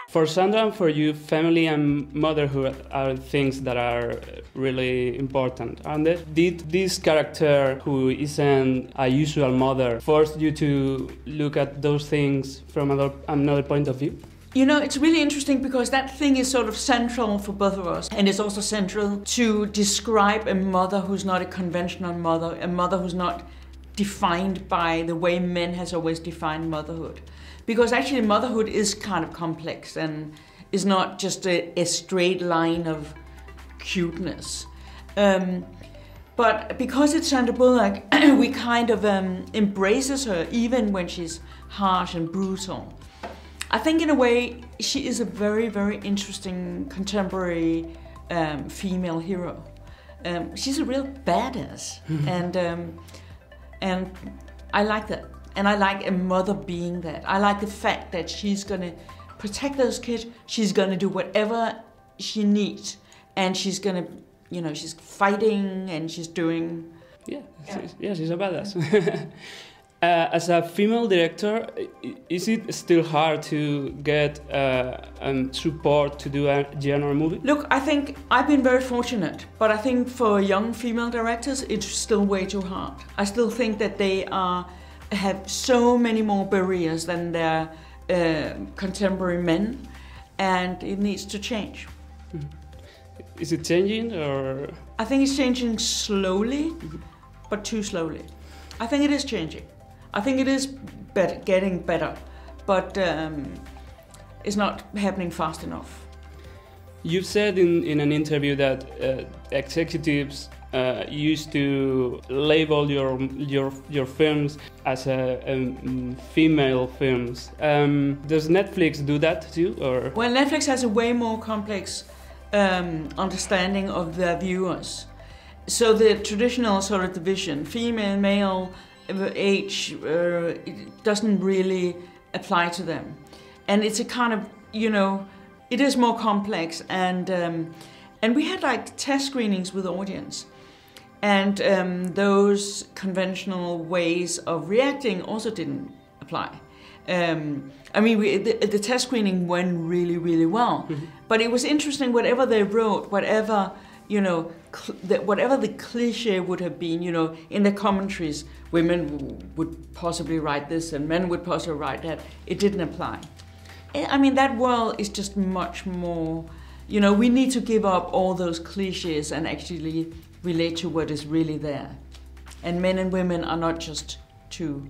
For Sandra and for you, family and motherhood are things that are really important, aren't they? Did this character, who isn't a usual mother, force you to look at those things from another point of view? You know, it's really interesting because that thing is sort of central for both of us. And it's also central to describe a mother who's not a conventional mother, a mother who's not defined by the way men has always defined motherhood. Because actually motherhood is kind of complex and is not just a straight line of cuteness. But because it's Sandra Bullock, we kind of embraces her even when she's harsh and brutal. I think in a way she is a very, very interesting contemporary female hero. She's a real badass, and I like that. And I like a mother being that. I like the fact that she's gonna protect those kids. She's gonna do whatever she needs, and she's gonna, you know, she's fighting and she's doing. Yeah, she's a badass. As a female director, is it still hard to get support to do a genre movie? Look, I think I've been very fortunate, but I think for young female directors, it's still way too hard. I still think that they have so many more barriers than their contemporary men, and it needs to change. Is it changing, or? I think it's changing slowly, but too slowly. I think it is changing. I think it is getting better, but it's not happening fast enough. You've said in an interview that executives used to label your films as female films. Does Netflix do that too, or? Well, Netflix has a way more complex understanding of their viewers. So the traditional sort of division, female, male, age, it doesn't really apply to them. And it's a kind of, you know, it is more complex, and we had like test screenings with the audience. And those conventional ways of reacting also didn't apply. I mean, the test screening went really, really well. Mm-hmm. But it was interesting, whatever they wrote, whatever, you know, whatever the cliche would have been, you know, in the commentaries, women would possibly write this and men would possibly write that. It didn't apply. I mean, that world is just much more, you know, we need to give up all those cliches and actually relate to what is really there. And men and women are not just two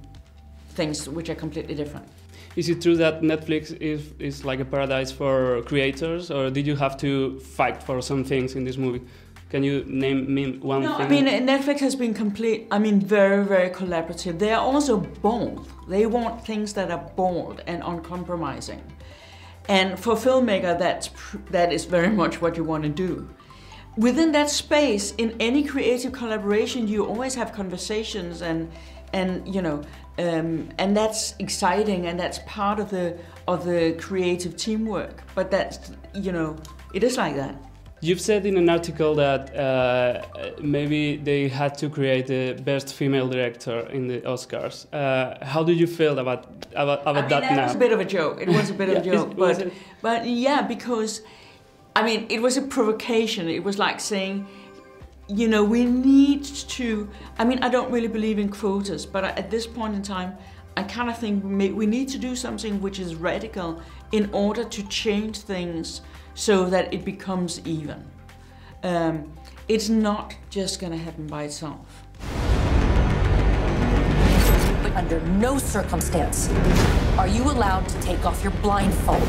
things which are completely different. Is it true that Netflix is like a paradise for creators, or did you have to fight for some things in this movie? Can you name one thing? I mean, Netflix has been very, very collaborative. They are also bold. They want things that are bold and uncompromising. And for a filmmaker, that is very much what you want to do. Within that space, in any creative collaboration, you always have conversations and you know, and that's exciting, and that's part of the creative teamwork. But that's, you know, it is like that. You've said in an article that maybe they had to create the best female director in the Oscars. How did you feel about that now? That was a bit of a joke. It was a bit of a joke, but yeah, because I mean, it was a provocation. It was like saying, you know, we need to. I mean, I don't really believe in quotas, but at this point in time, I kind of think we need to do something which is radical in order to change things so that it becomes even. It's not just going to happen by itself. But under no circumstance are you allowed to take off your blindfold.